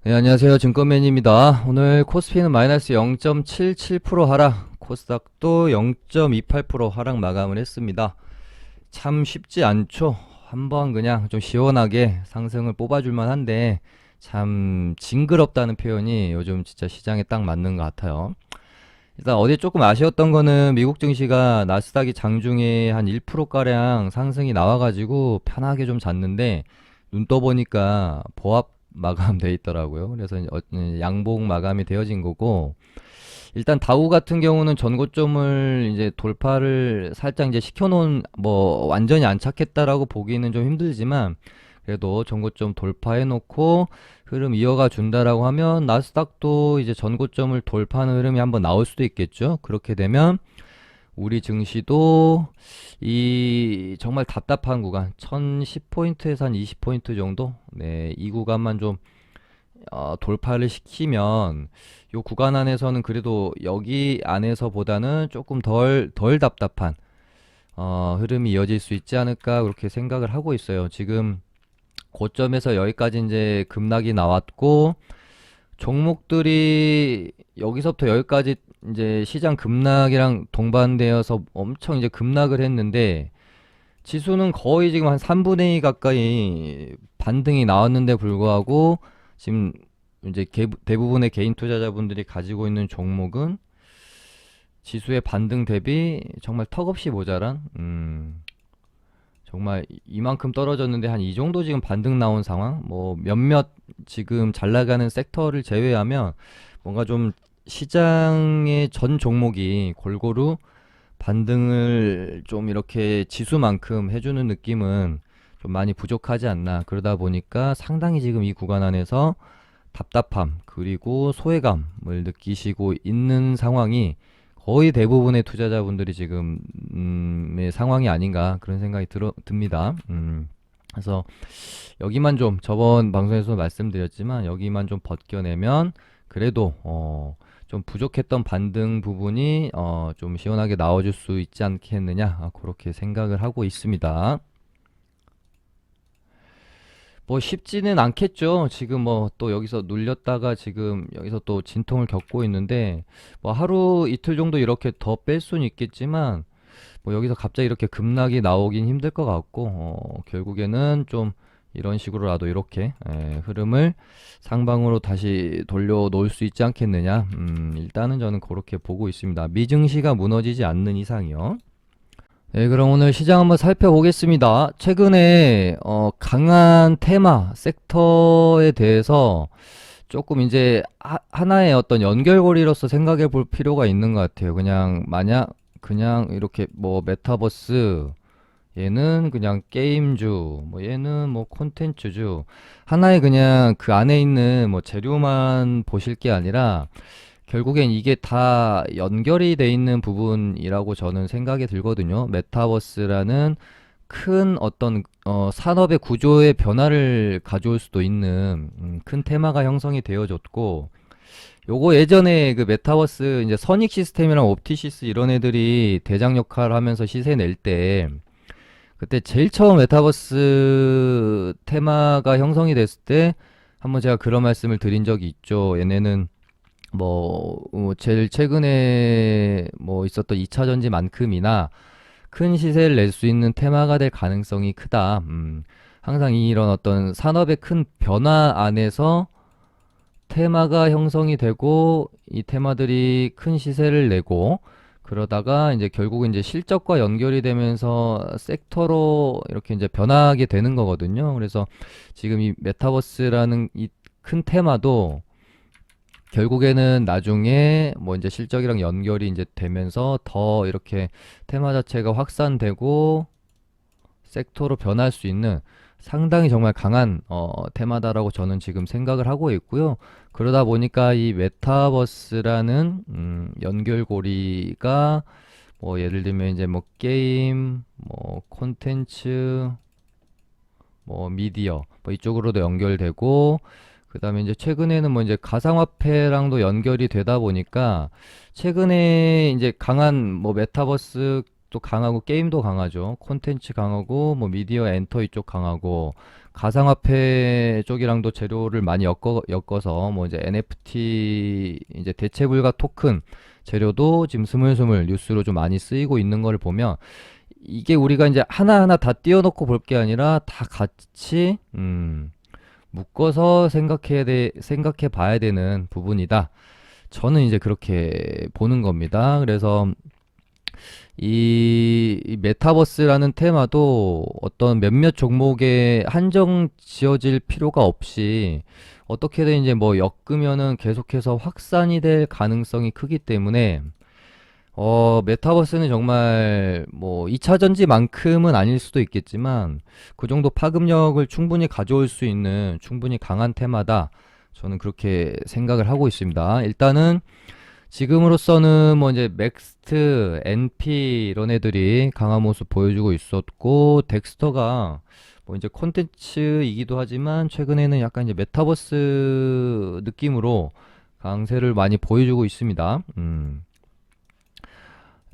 네, 안녕하세요. 증권맨입니다. 오늘 코스피는 마이너스 0.77% 하락, 코스닥도 0.28% 하락 마감을 했습니다. 참 쉽지 않죠. 한번 그냥 좀 시원하게 상승을 뽑아줄만 한데 참 징그럽다는 표현이 요즘 진짜 시장에 딱 맞는 것 같아요. 일단 어제 조금 아쉬웠던 거는 미국 증시가 나스닥이 장중에 한 1%가량 상승이 나와가지고 편하게 좀 잤는데 눈 떠보니까 보합 마감돼 있더라고요. 그래서 양봉 마감이 되어진 거고, 일단 다우 같은 경우는 전고점을 이제 돌파를 살짝 이제 시켜놓은, 뭐 완전히 안착했다라고 보기는 좀 힘들지만 그래도 전고점 돌파해놓고 흐름 이어가 준다라고 하면 나스닥도 이제 전고점을 돌파하는 흐름이 한번 나올 수도 있겠죠. 그렇게 되면 우리 증시도 이 정말 답답한 구간 1010포인트에서 한 20포인트 정도, 네, 이 구간만 좀 돌파를 시키면 요 구간 안에서는 그래도 여기 안에서보다는 조금 덜 답답한 흐름이 이어질 수 있지 않을까 그렇게 생각을 하고 있어요. 지금 고점에서 여기까지 이제 급락이 나왔고, 종목들이 여기서부터 여기까지 이제 시장 급락이랑 동반되어서 엄청 이제 급락을 했는데, 지수는 거의 지금 한 3분의 2 가까이 반등이 나왔는데 불구하고 지금 이제 대부분의 개인 투자자분들이 가지고 있는 종목은 지수의 반등 대비 정말 턱없이 모자란, 정말 이만큼 떨어졌는데 한 이 정도 지금 반등 나온 상황? 뭐 몇몇 지금 잘 나가는 섹터를 제외하면 뭔가 좀 시장의 전 종목이 골고루 반등을 좀 이렇게 지수만큼 해주는 느낌은 좀 많이 부족하지 않나. 그러다 보니까 상당히 지금 이 구간 안에서 답답함 그리고 소외감을 느끼시고 있는 상황이 거의 대부분의 투자자분들이 지금 의 상황이 아닌가 그런 생각이 듭니다. 그래서 여기만 좀 저번 방송에서 말씀드렸지만 여기만 좀 벗겨내면 그래도 좀 부족했던 반등 부분이 좀 시원하게 나와줄 수 있지 않겠느냐, 그렇게 생각을 하고 있습니다. 뭐 쉽지는 않겠죠. 지금 뭐 또 여기서 눌렸다가 지금 여기서 또 진통을 겪고 있는데, 뭐 하루 이틀 정도 이렇게 더 뺄 수는 있겠지만 뭐 여기서 갑자기 이렇게 급락이 나오긴 힘들 것 같고, 결국에는 좀 이런 식으로라도 이렇게 흐름을 상방으로 다시 돌려 놓을 수 있지 않겠느냐. 일단은 저는 그렇게 보고 있습니다. 미증시가 무너지지 않는 이상이요. 네, 그럼 오늘 시장 한번 살펴보겠습니다. 최근에 강한 테마, 섹터에 대해서 조금 이제 하나의 어떤 연결고리로서 생각해 볼 필요가 있는 것 같아요. 그냥 만약 그냥 이렇게 뭐 메타버스, 얘는 그냥 게임주, 뭐 얘는 뭐 콘텐츠주, 하나의 그냥 그 안에 있는 뭐 재료만 보실 게 아니라 결국엔 이게 다 연결이 돼 있는 부분이라고 저는 생각이 들거든요. 메타버스라는 큰 어떤 산업의 구조의 변화를 가져올 수도 있는 큰 테마가 형성이 되어졌고, 요거 예전에 그 메타버스 이제 선익 시스템이랑 옵티시스 이런 애들이 대장 역할을 하면서 시세 낼 때, 그때 제일 처음 메타버스 테마가 형성이 됐을 때 한번 제가 그런 말씀을 드린 적이 있죠. 얘네는 뭐 제일 최근에 뭐 있었던 2차 전지만큼이나 큰 시세를 낼 수 있는 테마가 될 가능성이 크다. 항상 이런 어떤 산업의 큰 변화 안에서 테마가 형성이 되고 이 테마들이 큰 시세를 내고 그러다가 이제 결국은 이제 실적과 연결이 되면서 섹터로 이렇게 이제 변하게 되는 거거든요. 그래서 지금 이 메타버스라는 이 큰 테마도 결국에는 나중에 뭐 이제 실적이랑 연결이 이제 되면서 더 이렇게 테마 자체가 확산되고 섹터로 변할 수 있는 상당히 정말 강한 테마다라고 저는 지금 생각을 하고 있고요. 그러다 보니까 이 메타버스라는 연결고리가 뭐 예를 들면 이제 뭐 게임, 뭐 콘텐츠, 뭐 미디어 뭐 이쪽으로도 연결되고, 그다음에 이제 최근에는 뭐 이제 가상화폐랑도 연결이 되다 보니까 최근에 이제 강한 뭐 메타버스도 강하고 게임도 강하죠. 콘텐츠 강하고 뭐 미디어 엔터 이쪽 강하고, 가상화폐 쪽이랑도 재료를 많이 엮어서 뭐 이제 NFT 이제 대체 불가 토큰 재료도 지금 스물스물 뉴스로 좀 많이 쓰이고 있는 걸 보면 이게 우리가 이제 하나하나 다 띄워놓고 볼 게 아니라 다 같이 묶어서 생각해 봐야 되는 부분이다. 저는 이제 그렇게 보는 겁니다. 그래서 이 메타버스라는 테마도 어떤 몇몇 종목에 한정 지어질 필요가 없이 어떻게든 이제 뭐 엮으면은 계속해서 확산이 될 가능성이 크기 때문에 메타버스는 정말 뭐 2차 전지만큼은 아닐 수도 있겠지만 그 정도 파급력을 충분히 가져올 수 있는 충분히 강한 테마다. 저는 그렇게 생각을 하고 있습니다. 일단은 지금으로서는 뭐 이제 맥스트, NP 이런 애들이 강한 모습 보여주고 있었고 덱스터가 뭐 이제 콘텐츠이기도 하지만 최근에는 약간 이제 메타버스 느낌으로 강세를 많이 보여주고 있습니다.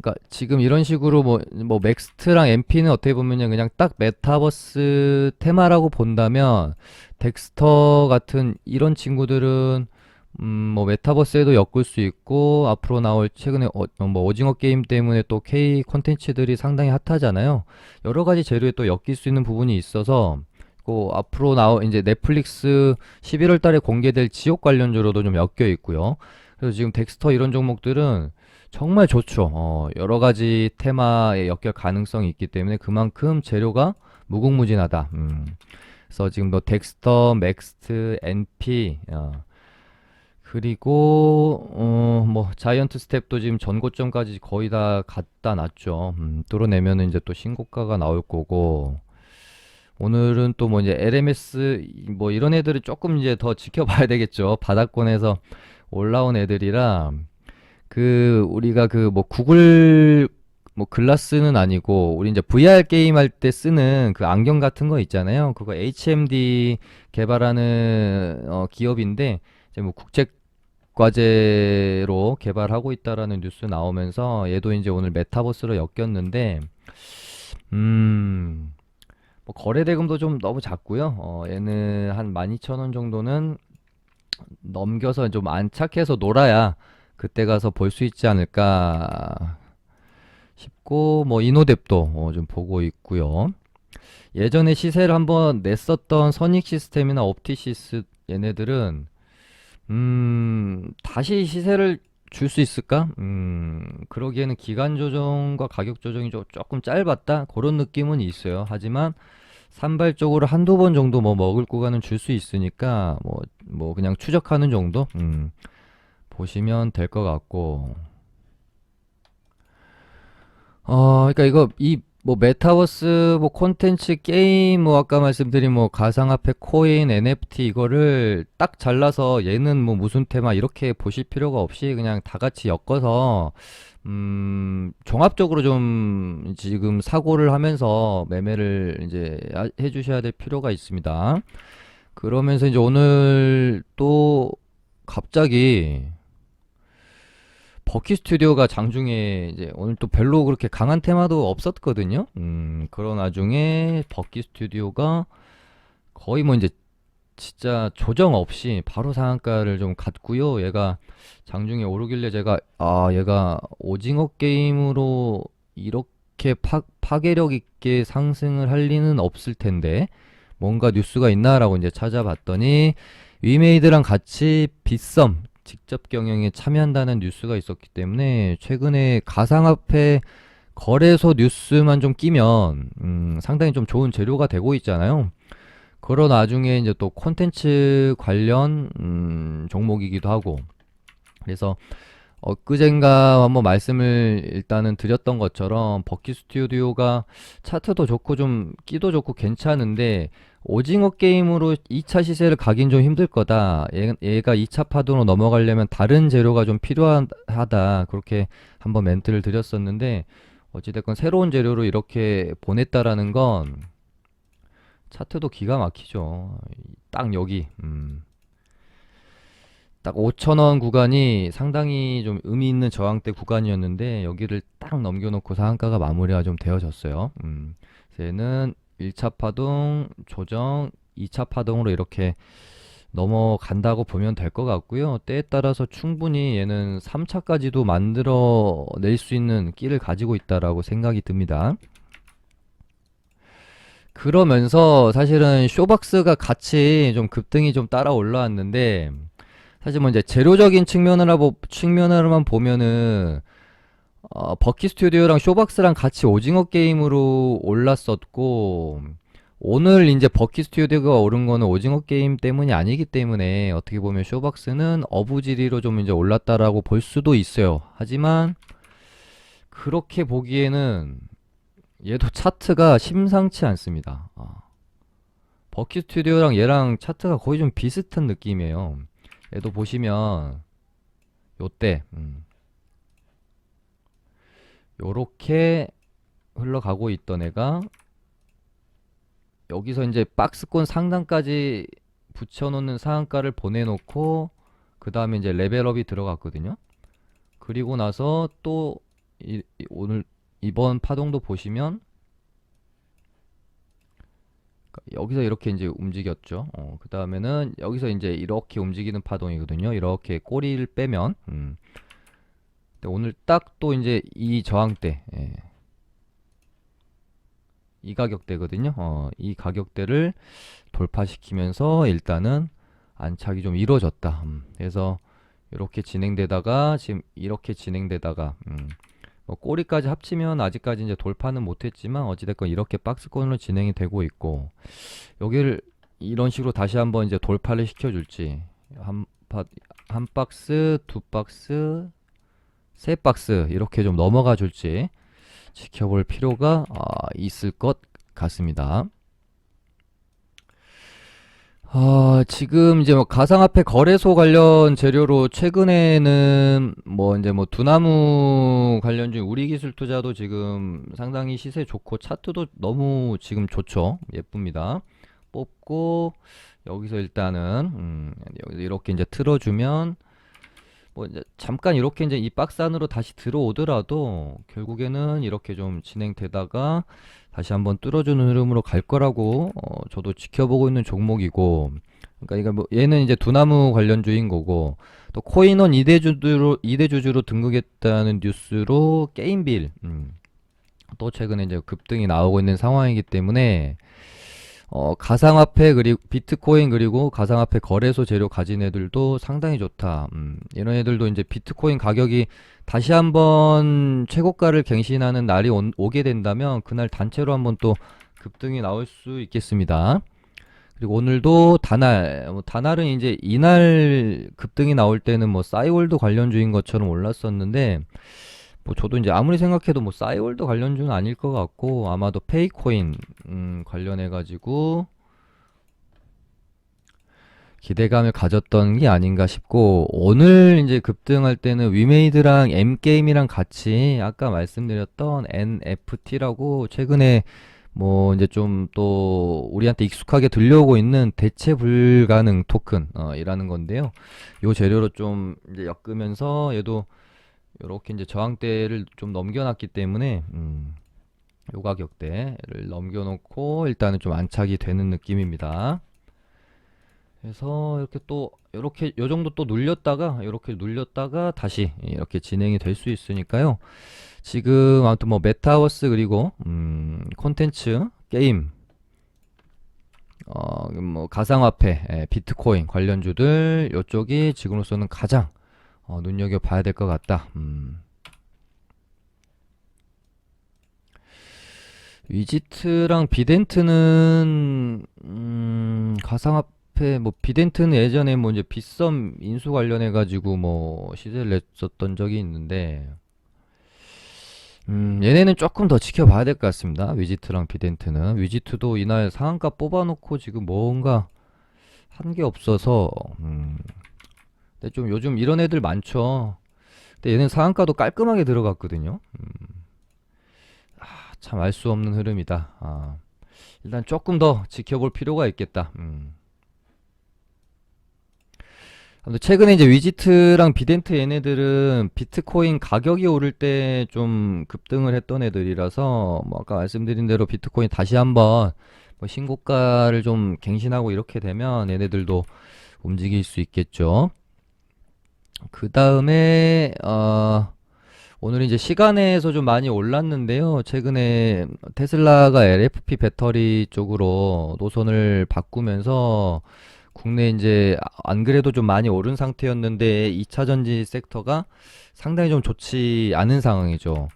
그러니까 지금 이런 식으로 뭐 맥스트랑 MP는 어떻게 보면 그냥 딱 메타버스 테마라고 본다면 덱스터 같은 이런 친구들은 뭐 메타버스에도 엮을 수 있고 앞으로 나올 최근에 뭐 오징어 게임 때문에 또 K 콘텐츠들이 상당히 핫하잖아요. 여러 가지 재료에 또 엮일 수 있는 부분이 있어서 그 앞으로 나올 이제 넷플릭스 11월 달에 공개될 지옥 관련주로도 좀 엮여 있고요. 그래서 지금 덱스터 이런 종목들은 정말 좋죠. 여러 가지 테마에 엮일 가능성이 있기 때문에 그만큼 재료가 무궁무진하다. 그래서 지금 뭐 덱스터, 맥스트, NP, 그리고 뭐 자이언트 스텝도 지금 전고점까지 거의 다 갖다 놨죠. 뚫어내면은 이제 또 신고가가 나올 거고. 오늘은 또 뭐 이제 LMS 뭐 이런 애들을 조금 이제 더 지켜봐야 되겠죠. 바닥권에서 올라온 애들이라 그 우리가 그 뭐 구글 뭐 글라스는 아니고 우리 이제 VR 게임 할 때 쓰는 그 안경 같은 거 있잖아요. 그거 HMD 개발하는 기업인데 이제 뭐 국제 과제로 개발하고 있다라는 뉴스 나오면서 얘도 이제 오늘 메타버스로 엮였는데 뭐 거래 대금도 좀 너무 작고요. 얘는 한 12,000원 정도는 넘겨서 좀 안착해서 놀아야 그때 가서 볼 수 있지 않을까 싶고 뭐 이노뎁도 좀 보고 있고요. 예전에 시세를 한번 냈었던 선익 시스템이나 옵티시스 얘네들은 다시 시세를 줄 수 있을까? 그러기에는 기간 조정과 가격 조정이 조금 짧았다? 그런 느낌은 있어요. 하지만 산발적으로 한두 번 정도 뭐 먹을 구간은 줄 수 있으니까 뭐 그냥 추적하는 정도? 보시면 될 것 같고. 그러니까 이거 이 뭐 메타버스 뭐 콘텐츠 게임 뭐 아까 말씀드린 뭐 가상화폐 코인 NFT 이거를 딱 잘라서 얘는 뭐 무슨 테마 이렇게 보실 필요가 없이 그냥 다 같이 엮어서 종합적으로 좀 지금 사고를 하면서 매매를 이제 해 주셔야 될 필요가 있습니다. 그러면서 이제 오늘 또 갑자기 버키 스튜디오가 장중에 이제 오늘 또 별로 그렇게 강한 테마도 없었거든요. 그런 와중에 버키 스튜디오가 거의 뭐 이제 진짜 조정 없이 바로 상한가를 좀 갔고요. 얘가 장중에 오르길래 제가 얘가 오징어 게임으로 이렇게 파괴력 있게 상승을 할 리는 없을 텐데 뭔가 뉴스가 있나라고 이제 찾아봤더니 위메이드랑 같이 빗썸 직접 경영에 참여한다는 뉴스가 있었기 때문에 최근에 가상화폐 거래소 뉴스만 좀 끼면 상당히 좀 좋은 재료가 되고 있잖아요. 그런 와중에 이제 또 콘텐츠 관련 종목이기도 하고 그래서 엊그젠가 한번 말씀을 일단은 드렸던 것처럼 버키 스튜디오가 차트도 좋고 좀 끼도 좋고 괜찮은데 오징어 게임으로 2차 시세를 가긴 좀 힘들 거다. 얘가 2차 파동으로 넘어가려면 다른 재료가 좀 필요하다. 그렇게 한번 멘트를 드렸었는데 어찌됐건 새로운 재료로 이렇게 보냈다라는 건 차트도 기가 막히죠. 딱 여기 딱 5,000원 구간이 상당히 좀 의미 있는 저항대 구간이었는데 여기를 딱 넘겨놓고 상한가가 마무리가 좀 되어졌어요. 그래서 얘는 1차 파동 조정 2차 파동으로 이렇게 넘어간다고 보면 될 것 같고요. 때에 따라서 충분히 얘는 3차까지도 만들어 낼 수 있는 끼를 가지고 있다라고 생각이 듭니다. 그러면서 사실은 쇼박스가 같이 좀 급등이 좀 따라 올라왔는데, 사실 뭐 이제 재료적인 측면으로만 보면은 버키 스튜디오랑 쇼박스랑 같이 오징어 게임으로 올랐었고, 오늘 이제 버키 스튜디오가 오른 거는 오징어 게임 때문이 아니기 때문에 어떻게 보면 쇼박스는 어부지리로 좀 이제 올랐다라고 볼 수도 있어요. 하지만 그렇게 보기에는 얘도 차트가 심상치 않습니다. 버키 스튜디오랑 얘랑 차트가 거의 좀 비슷한 느낌이에요. 얘도 보시면 요때 요렇게 흘러가고 있던 애가 여기서 이제 박스권 상단까지 붙여놓는 상한가를 보내놓고 그 다음에 이제 레벨업이 들어갔거든요. 그리고 나서 또 오늘 이번 파동도 보시면 여기서 이렇게 이제 움직였죠. 그 다음에는 여기서 이제 이렇게 움직이는 파동이거든요. 이렇게 꼬리를 빼면 근데 오늘 딱 또 이제 이 저항대, 이 가격대거든요. 이 가격대를 돌파시키면서 일단은 안착이 좀 이루어졌다. 그래서 이렇게 진행되다가 지금 이렇게 진행되다가 뭐 꼬리까지 합치면 아직까지 이제 돌파는 못했지만 어찌됐건 이렇게 박스권으로 진행이 되고 있고, 여기를 이런 식으로 다시 한번 이제 돌파를 시켜줄지, 한 박스, 두 박스, 세 박스 이렇게 좀 넘어가 줄지 지켜볼 필요가 있을 것 같습니다. 지금 이제 뭐 가상화폐 거래소 관련 재료로 최근에는 뭐 이제 뭐 두나무 관련 중 우리기술투자도 지금 상당히 시세 좋고 차트도 너무 지금 좋죠. 예쁩니다. 뽑고 여기서 일단은 여기서 이렇게 이제 틀어주면 뭐 이제 잠깐 이렇게 이제 이 박스 안으로 다시 들어오더라도 결국에는 이렇게 좀 진행되다가 다시 한번 뚫어주는 흐름으로 갈 거라고 저도 지켜보고 있는 종목이고, 그러니까 이거 뭐 얘는 이제 두나무 관련주인 거고, 또 코인원 2대주주로 등극했다는 뉴스로 게임빌 또 최근에 이제 급등이 나오고 있는 상황이기 때문에 가상화폐 그리고 비트코인 그리고 가상화폐 거래소 재료 가진 애들도 상당히 좋다. 이런 애들도 이제 비트코인 가격이 다시 한번 최고가를 갱신하는 날이 오게 된다면 그날 단체로 한번 또 급등이 나올 수 있겠습니다. 그리고 오늘도 다날은 이제 이날 급등이 나올 때는 뭐 싸이월드 관련주인 것처럼 올랐었는데, 뭐 저도 이제 아무리 생각해도 뭐 싸이월드 관련주는 아닐 것 같고 아마도 페이코인 관련해 가지고 기대감을 가졌던 게 아닌가 싶고, 오늘 이제 급등할 때는 위메이드랑 M게임이랑 같이 아까 말씀드렸던 NFT라고 최근에 뭐 이제 좀 또 우리한테 익숙하게 들려오고 있는 대체 불가능 토큰 이라는 건데요. 요 재료로 좀 이제 엮으면서 얘도 요렇게 이제 저항대를 좀 넘겨놨기 때문에 요 가격대를 넘겨놓고 일단은 좀 안착이 되는 느낌입니다. 그래서 이렇게 또 요렇게 요 정도 또 눌렸다가 이렇게 눌렸다가 다시 이렇게 진행이 될 수 있으니까요. 지금 아무튼 뭐 메타버스 그리고 콘텐츠 게임 뭐 가상화폐 비트코인 관련주들 요쪽이 지금으로서는 가장 눈여겨봐야 될 것 같다. 위지트랑 비덴트는 가상화폐 뭐 비덴트는 예전에 뭐 이제 빗썸 인수 관련해 가지고 뭐 시세를 냈었던 적이 있는데 얘네는 조금 더 지켜봐야 될 것 같습니다. 위지트랑 비덴트는. 위지트도 이날 상한가 뽑아놓고 지금 뭔가 한 게 없어서 근데 좀 요즘 이런 애들 많죠. 근데 얘는 상한가도 깔끔하게 들어갔거든요. 참 알 수 없는 흐름이다. 일단 조금 더 지켜볼 필요가 있겠다. 아무튼 최근에 이제 위지트랑 비덴트 얘네들은 비트코인 가격이 오를 때 좀 급등을 했던 애들이라서 뭐 아까 말씀드린 대로 비트코인 다시 한번 뭐 신고가를 좀 갱신하고 이렇게 되면 얘네들도 움직일 수 있겠죠. 그 다음에 오늘 이제 시간에서 좀 많이 올랐는데요. 최근에 테슬라가 LFP 배터리 쪽으로 노선을 바꾸면서 국내 이제 안 그래도 좀 많이 오른 상태였는데 2차 전지 섹터가 상당히 좀 좋지 않은 상황이죠.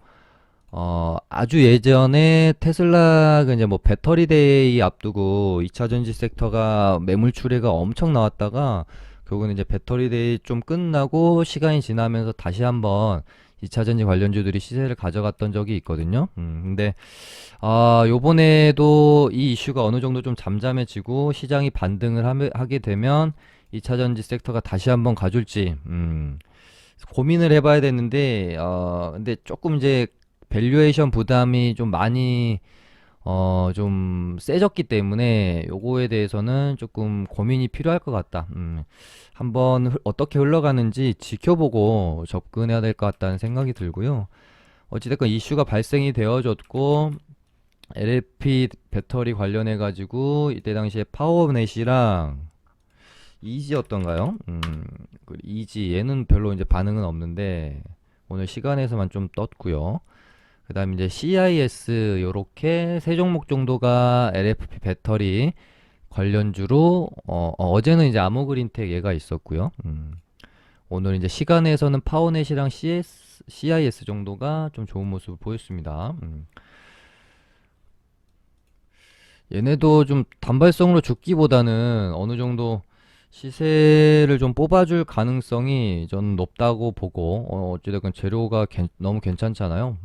아주 예전에 테슬라가 이제 뭐 배터리 데이 앞두고 2차 전지 섹터가 매물 출회가 엄청 나왔다가 결국은 이제 배터리 데이 좀 끝나고 시간이 지나면서 다시 한번 2차 전지 관련주들이 시세를 가져갔던 적이 있거든요. 근데 요번에도 이 이슈가 어느 정도 좀 잠잠해지고 시장이 반등을 하게 되면 2차 전지 섹터가 다시 한번 가줄지 고민을 해봐야 되는데 근데 조금 이제 밸류에이션 부담이 좀 많이 좀 세졌기 때문에 요거에 대해서는 조금 고민이 필요할 것 같다. 한번 어떻게 흘러가는지 지켜보고 접근해야 될 것 같다는 생각이 들고요. 어찌됐건 이슈가 발생이 되어졌고 LFP 배터리 관련해 가지고 이때 당시에 파워넷이랑 이지였던가요? 그 이지 얘는 별로 이제 반응은 없는데 오늘 시간에서만 좀 떴고요. 그다음 이제 CIS 요렇게 세 종목 정도가 LFP 배터리 관련주로 어제는 이제 아모그린텍 얘가 있었고요. 오늘 이제 시간에서는 파워넷이랑 CIS 정도가 좀 좋은 모습을 보였습니다. 얘네도 좀 단발성으로 죽기보다는 어느 정도 시세를 좀 뽑아줄 가능성이 저는 높다고 보고 어찌됐건 재료가 너무 괜찮잖아요.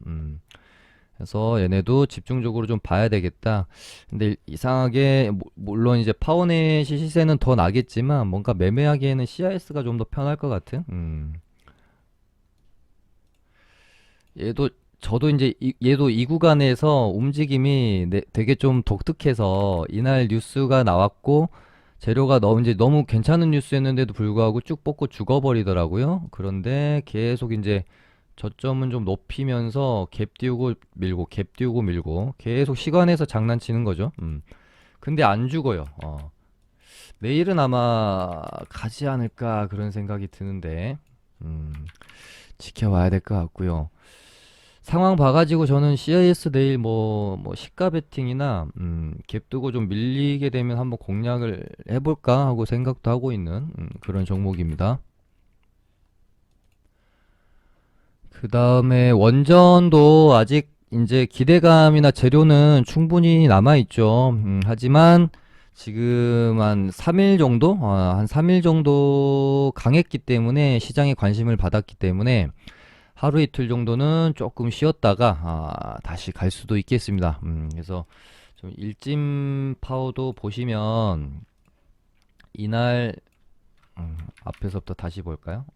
그래서 얘네도 집중적으로 좀 봐야 되겠다. 근데 이상하게 물론 이제 파워넷이 시세는 더 나겠지만 뭔가 매매하기에는 CIS가 좀 더 편할 것 같은. 얘도 저도 이제 얘도 이 구간에서 움직임이 되게 좀 독특해서 이날 뉴스가 나왔고 재료가 너무 이제 너무 괜찮은 뉴스였는데도 불구하고 쭉 뽑고 죽어버리더라고요. 그런데 계속 이제 저점은 좀 높이면서 갭 띄우고 밀고 갭 띄우고 밀고 계속 시간에서 장난치는 거죠. 근데 안 죽어요. 내일은 아마 가지 않을까 그런 생각이 드는데 음, 지켜봐야 될 것 같고요. 상황 봐가지고 저는 CIS 내일 뭐 시가 베팅이나 갭 두고 좀 밀리게 되면 한번 공략을 해볼까 하고 생각도 하고 있는 그런 종목입니다. 그 다음에 원전도 아직 이제 기대감이나 재료는 충분히 남아있죠. 하지만 지금 한 3일 정도? 한 3일 정도 강했기 때문에 시장에 관심을 받았기 때문에 하루 이틀 정도는 조금 쉬었다가 다시 갈 수도 있겠습니다. 그래서 좀 일진 파워도 보시면 이날 앞에서부터 다시 볼까요?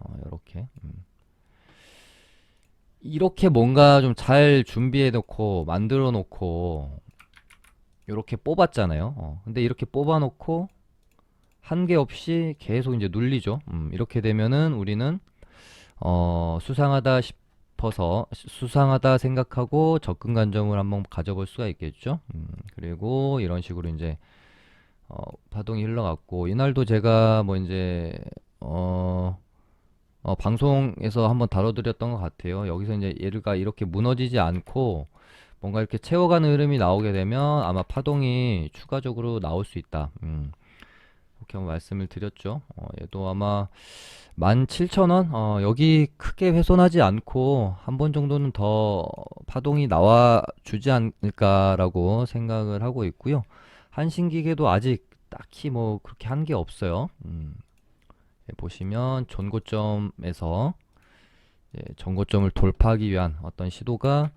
이렇게 뭔가 좀 잘 준비해 놓고 만들어 놓고 이렇게 뽑았잖아요. 근데 이렇게 뽑아 놓고 한계 없이 계속 이제 눌리죠. 이렇게 되면은 우리는 수상하다 싶어서 수상하다 생각하고 접근 관점을 한번 가져볼 수가 있겠죠. 그리고 이런 식으로 이제 파동이 흘러갔고 이날도 제가 뭐 이제 방송에서 한번 다뤄드렸던 것 같아요. 여기서 이제 얘가 이렇게 무너지지 않고 뭔가 이렇게 채워가는 흐름이 나오게 되면 아마 파동이 추가적으로 나올 수 있다. 이렇게 한번 말씀을 드렸죠. 얘도 아마 17,000원? 여기 크게 훼손하지 않고 한 번 정도는 더 파동이 나와 주지 않을까라고 생각을 하고 있고요. 한신기계도 아직 딱히 뭐 그렇게 한 게 없어요. 보시면 전고점에서 전고점을 돌파하기 위한 어떤 시도가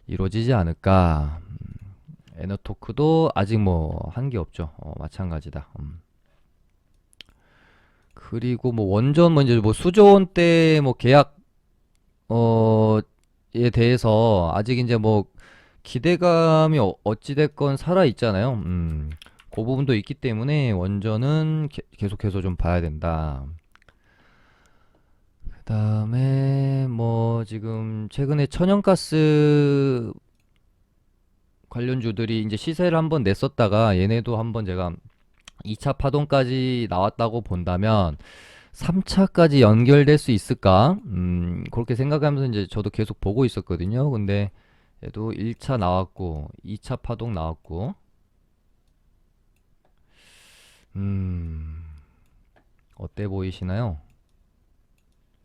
이루어지지 않을까. 에너토크도 아직 뭐 한 게 없죠. 마찬가지다. 그리고 뭐 원전 뭐 이제 뭐 수조원대 뭐 계약 에 대해서 아직 이제 뭐 기대감이 어찌됐건 살아 있잖아요. 그 부분도 있기 때문에 원전은 계속해서 좀 봐야 된다. 그다음에 뭐 지금 최근에 천연가스 관련주들이 이제 시세를 한번 냈었다가 얘네도 한번 제가 2차 파동까지 나왔다고 본다면 3차까지 연결될 수 있을까? 그렇게 생각하면서 이제 저도 계속 보고 있었거든요. 근데 얘도 1차 나왔고 2차 파동 나왔고 음, 어때 보이시나요?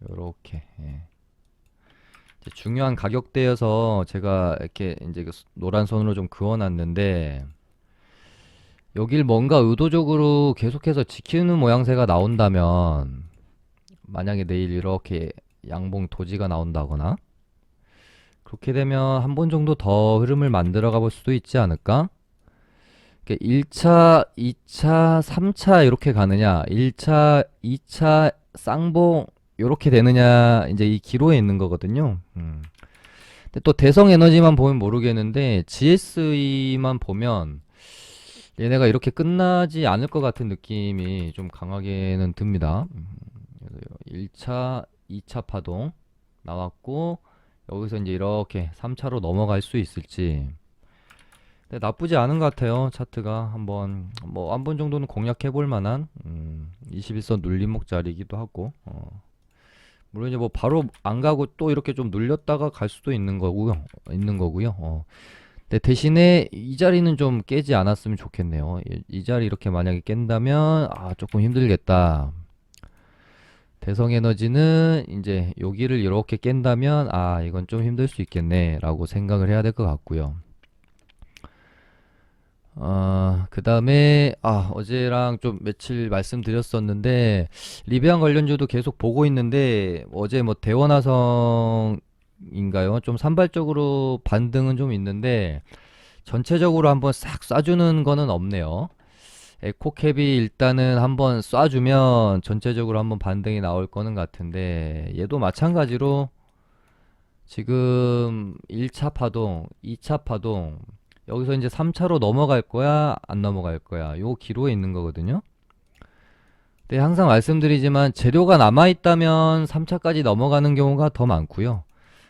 요렇게 예. 이제 중요한 가격대여서 제가 이렇게 이제 그 노란 선으로 좀 그어놨는데 여길 뭔가 의도적으로 계속해서 지키는 모양새가 나온다면 만약에 내일 이렇게 양봉 도지가 나온다거나 그렇게 되면 한 번 정도 더 흐름을 만들어 가볼 수도 있지 않을까? 1차, 2차, 3차 이렇게 가느냐, 1차, 2차 쌍봉 이렇게 되느냐, 이제 이 기로에 있는 거거든요. 근데 또 대성 에너지만 보면 모르겠는데 GSE만 보면 얘네가 이렇게 끝나지 않을 것 같은 느낌이 좀 강하게는 듭니다. 1차, 2차 파동 나왔고 여기서 이제 이렇게 3차로 넘어갈 수 있을지. 근데 나쁘지 않은 것 같아요. 차트가 한번 뭐 한 번 정도는 공략해 볼 만한 21선 눌림목 자리이기도 하고 물론 이제 뭐 바로 안 가고 또 이렇게 좀 눌렸다가 갈 수도 있는 거고요. 근데 대신에 이 자리는 좀 깨지 않았으면 좋겠네요. 이 자리 이렇게 만약에 깬다면 조금 힘들겠다. 대성 에너지는 이제 여기를 이렇게 깬다면 이건 좀 힘들 수 있겠네 라고 생각을 해야 될 것 같고요. 그 다음에 어제랑 좀 며칠 말씀드렸었는데 리비안 관련주도 계속 보고 있는데 어제 뭐 대원화성인가요? 좀 산발적으로 반등은 좀 있는데 전체적으로 한번 싹 쏴주는 거는 없네요. 에코캡이 일단은 한번 쏴주면 전체적으로 한번 반등이 나올 거는 같은데 얘도 마찬가지로 지금 1차 파동, 2차 파동 여기서 이제 3차로 넘어갈 거야, 안 넘어갈 거야. 요 기로에 있는 거거든요. 근데 항상 말씀드리지만 재료가 남아 있다면 3차까지 넘어가는 경우가 더 많고요.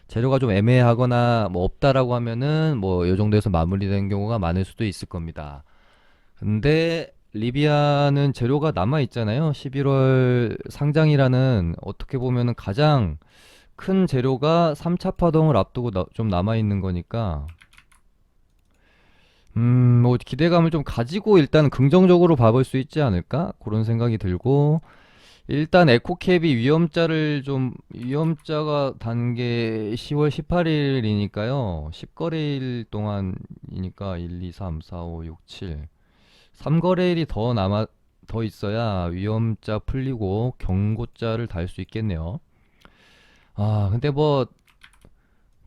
재료가 좀 애매하거나 뭐 없다라고 하면은 뭐 요 정도에서 마무리되는 경우가 많을 수도 있을 겁니다. 근데 리비아는 재료가 남아 있잖아요. 11월 상장이라는 어떻게 보면은 가장 큰 재료가 3차 파동을 앞두고 좀 남아 있는 거니까 뭐 기대감을 좀 가지고 일단 긍정적으로 봐볼 수 있지 않을까? 그런 생각이 들고 일단 에코캡이 위험자가 단 게 10월 18일이니까요. 10거래일 동안이니까 1, 2, 3, 4, 5, 6, 7 3거래일이 더 있어야 위험자 풀리고 경고자를 달 수 있겠네요. 근데 뭐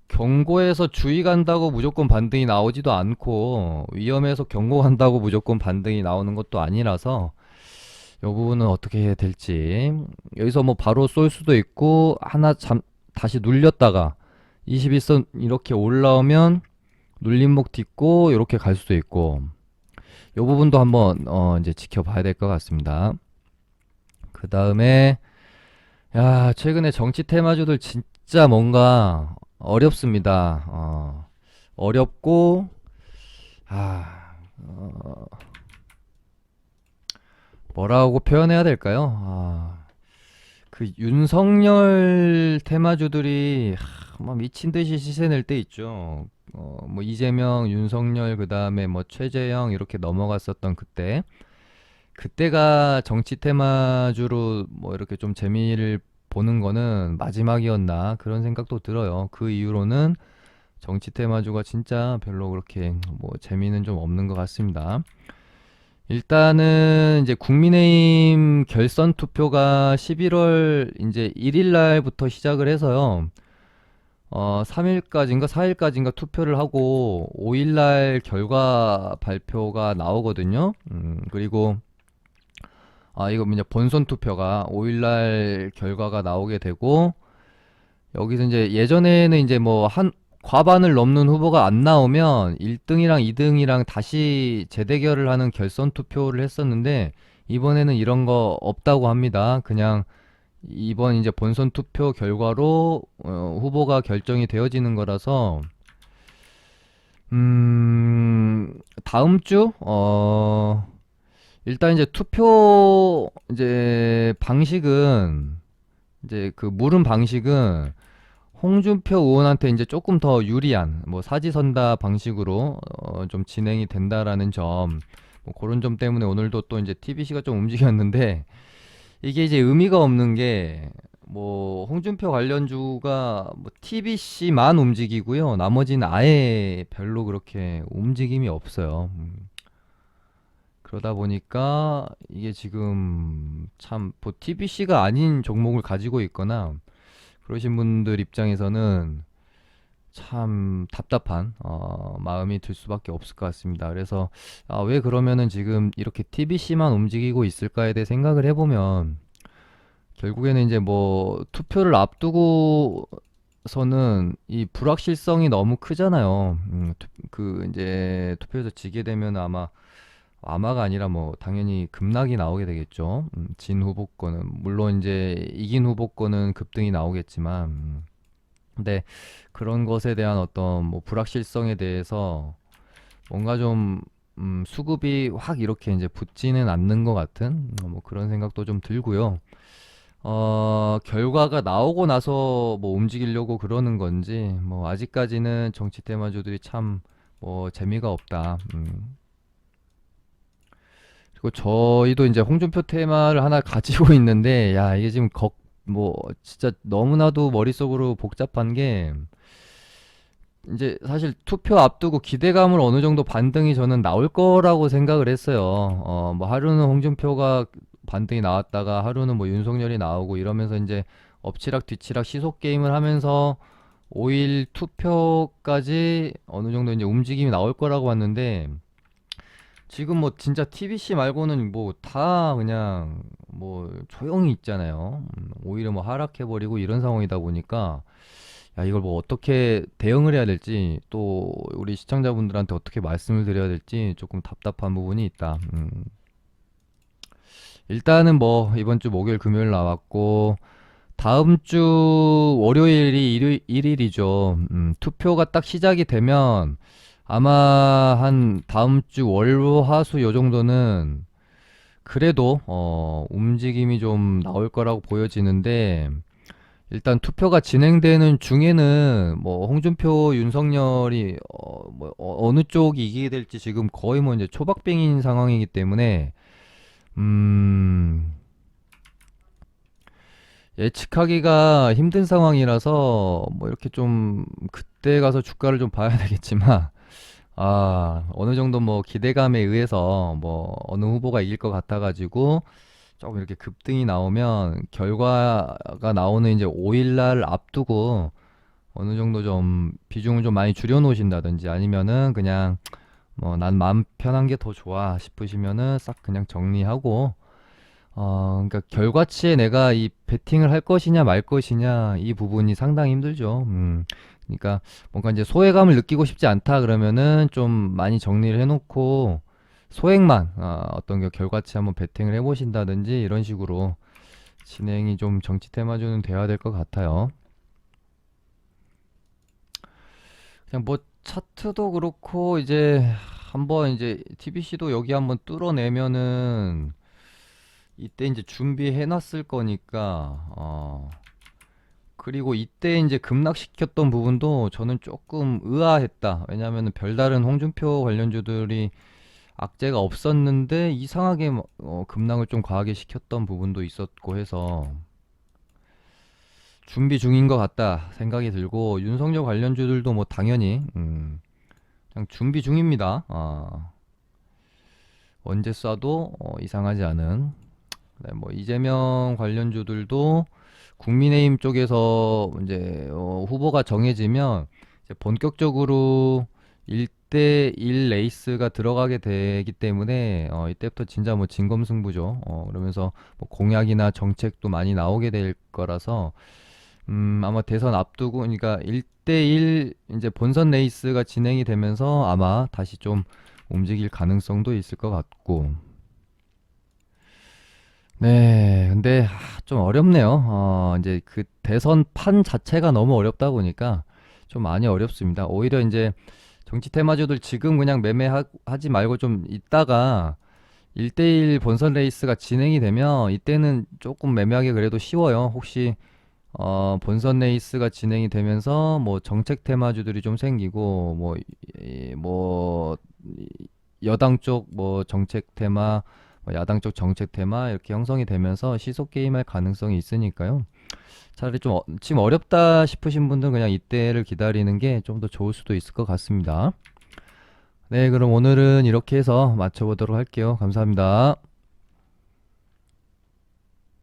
경고에서 주의 간다고 무조건 반등이 나오지도 않고 위험해서 경고 간다고 무조건 반등이 나오는 것도 아니라서 이 부분은 어떻게 해야 될지 여기서 뭐 바로 쏠 수도 있고 다시 눌렸다가 21선 이렇게 올라오면 눌림목 딛고 이렇게 갈 수도 있고 이 부분도 한번 이제 지켜봐야 될 것 같습니다. 그 다음에 최근에 정치 테마주들 진짜 뭔가 어렵습니다. 어렵고 뭐라고 표현해야 될까요? 그 윤석열 테마주들이 막 미친 듯이 시세 낼 때 있죠. 뭐 이재명, 윤석열 그다음에 뭐 최재형 이렇게 넘어갔었던 그때가 정치 테마주로 뭐 이렇게 좀 재미를 보는 거는 마지막이었나 그런 생각도 들어요. 그 이후로는 정치 테마주가 진짜 별로 그렇게 뭐 재미는 좀 없는 것 같습니다. 일단은 이제 국민의힘 결선 투표가 11월 이제 1일 날부터 시작을 해서요. 3일까지인가 4일까지인가 투표를 하고 5일 날 결과 발표가 나오거든요. 그리고 이거 이제 본선 투표가 5일 날 결과가 나오게 되고 여기서 이제 예전에는 이제 뭐 과반을 넘는 후보가 안 나오면 1등이랑 2등이랑 다시 재대결을 하는 결선 투표를 했었는데 이번에는 이런 거 없다고 합니다. 그냥 이번 이제 본선 투표 결과로 후보가 결정이 되어지는 거라서 다음 주? 일단 이제 투표 이제 방식은 이제 그 물은 방식은 홍준표 의원한테 이제 조금 더 유리한 뭐 사지선다 방식으로 좀 진행이 된다라는 점, 뭐 그런 점 때문에 오늘도 또 이제 TBC가 좀 움직였는데 이게 이제 의미가 없는 게 뭐 홍준표 관련주가 뭐 TBC만 움직이고요. 나머지는 아예 별로 그렇게 움직임이 없어요. 그러다 보니까 이게 지금 참 뭐 TBC가 아닌 종목을 가지고 있거나 그러신 분들 입장에서는 참 답답한 마음이 들 수밖에 없을 것 같습니다. 그래서 왜 그러면은 지금 이렇게 TBC만 움직이고 있을까에 대해 생각을 해보면 결국에는 이제 뭐 투표를 앞두고서는 이 불확실성이 너무 크잖아요. 그 이제 투표에서 지게 되면 아마가 아니라 뭐 당연히 급락이 나오게 되겠죠. 진 후보 거는 물론 이제 이긴 후보 거는 급등이 나오겠지만, 근데 그런 것에 대한 어떤 뭐 불확실성에 대해서 뭔가 좀 수급이 확 이렇게 이제 붙지는 않는 것 같은 뭐 그런 생각도 좀 들고요. 결과가 나오고 나서 뭐 움직이려고 그러는 건지 뭐 아직까지는 정치 테마주들이 참 뭐 재미가 없다. 그리고 저희도 이제 홍준표 테마를 하나 가지고 있는데, 야, 이게 지금 뭐, 진짜 너무나도 머릿속으로 복잡한 게, 이제 사실 투표 앞두고 기대감을 어느 정도 반등이 저는 나올 거라고 생각을 했어요. 뭐 하루는 홍준표가 반등이 나왔다가 하루는 뭐 윤석열이 나오고 이러면서 이제 엎치락 뒤치락 시속 게임을 하면서 5일 투표까지 어느 정도 이제 움직임이 나올 거라고 봤는데, 지금 뭐 진짜 TBC 말고는 뭐 다 그냥 뭐 조용히 있잖아요. 오히려 뭐 하락해버리고 이런 상황이다 보니까 야, 이걸 뭐 어떻게 대응을 해야 될지 또 우리 시청자분들한테 어떻게 말씀을 드려야 될지 조금 답답한 부분이 있다. 일단은 뭐 이번 주 목요일 금요일 나왔고 다음 주 월요일이 일일이죠. 투표가 딱 시작이 되면 아마 한 다음 주 월화수 요 정도는 그래도 움직임이 좀 나올 거라고 보여지는데 일단 투표가 진행되는 중에는 뭐 홍준표, 윤석열이 뭐 어느 쪽이 이기게 될지 지금 거의 뭐 이제 초박빙인 상황이기 때문에 음 예측하기가 힘든 상황이라서 뭐 이렇게 좀 그때 가서 주가를 좀 봐야 되겠지만 어느 정도 뭐 기대감에 의해서 뭐 어느 후보가 이길 것 같아가지고 조금 이렇게 급등이 나오면 결과가 나오는 이제 5일날 앞두고 어느 정도 좀 비중을 좀 많이 줄여 놓으신다든지 아니면은 그냥 뭐 난 마음 편한 게 더 좋아 싶으시면은 싹 그냥 정리하고 그러니까 결과치에 내가 이 베팅을 할 것이냐 말 것이냐 이 부분이 상당히 힘들죠. 그러니까 뭔가 이제 소외감을 느끼고 싶지 않다 그러면은 좀 많이 정리를 해놓고 소액만 어떤 그 결과치 한번 베팅을 해보신다든지 이런 식으로 진행이 좀 정치 테마주는 돼야 될 것 같아요. 그냥 뭐 차트도 그렇고 이제 한번 이제 TBC도 여기 한번 뚫어내면은 이때 이제 준비해 놨을 거니까 그리고 이때 이제 급락시켰던 부분도 저는 조금 의아했다. 왜냐하면 별다른 홍준표 관련주들이 악재가 없었는데 이상하게 급락을 좀 과하게 시켰던 부분도 있었고 해서 준비 중인 것 같다 생각이 들고 윤석열 관련주들도 뭐 당연히 그냥 준비 중입니다. 언제 쏴도 이상하지 않은 네, 뭐 이재명 관련주들도 국민의힘 쪽에서 이제 후보가 정해지면 이제 본격적으로 1대1 레이스가 들어가게 되기 때문에 이때부터 진짜 뭐 진검승부죠. 그러면서 뭐 공약이나 정책도 많이 나오게 될 거라서 아마 대선 앞두고 그러니까 1대1 이제 본선 레이스가 진행이 되면서 아마 다시 좀 움직일 가능성도 있을 것 같고 네, 근데 좀 어렵네요. 이제 그 대선 판 자체가 너무 어렵다 보니까 좀 많이 어렵습니다. 오히려 이제 정치 테마주들 지금 그냥 매매하지 말고 좀 있다가 1대1 본선 레이스가 진행이 되면 이때는 조금 매매하기 그래도 쉬워요. 혹시 본선 레이스가 진행이 되면서 뭐 정책 테마주들이 좀 생기고 뭐 여당 쪽 뭐 정책 테마, 뭐 야당 쪽 정책 테마 이렇게 형성이 되면서 시속 게임할 가능성이 있으니까요. 차라리 좀 지금 어렵다 싶으신 분들은 그냥 이때를 기다리는 게 좀 더 좋을 수도 있을 것 같습니다. 네, 그럼 오늘은 이렇게 해서 마쳐보도록 할게요. 감사합니다.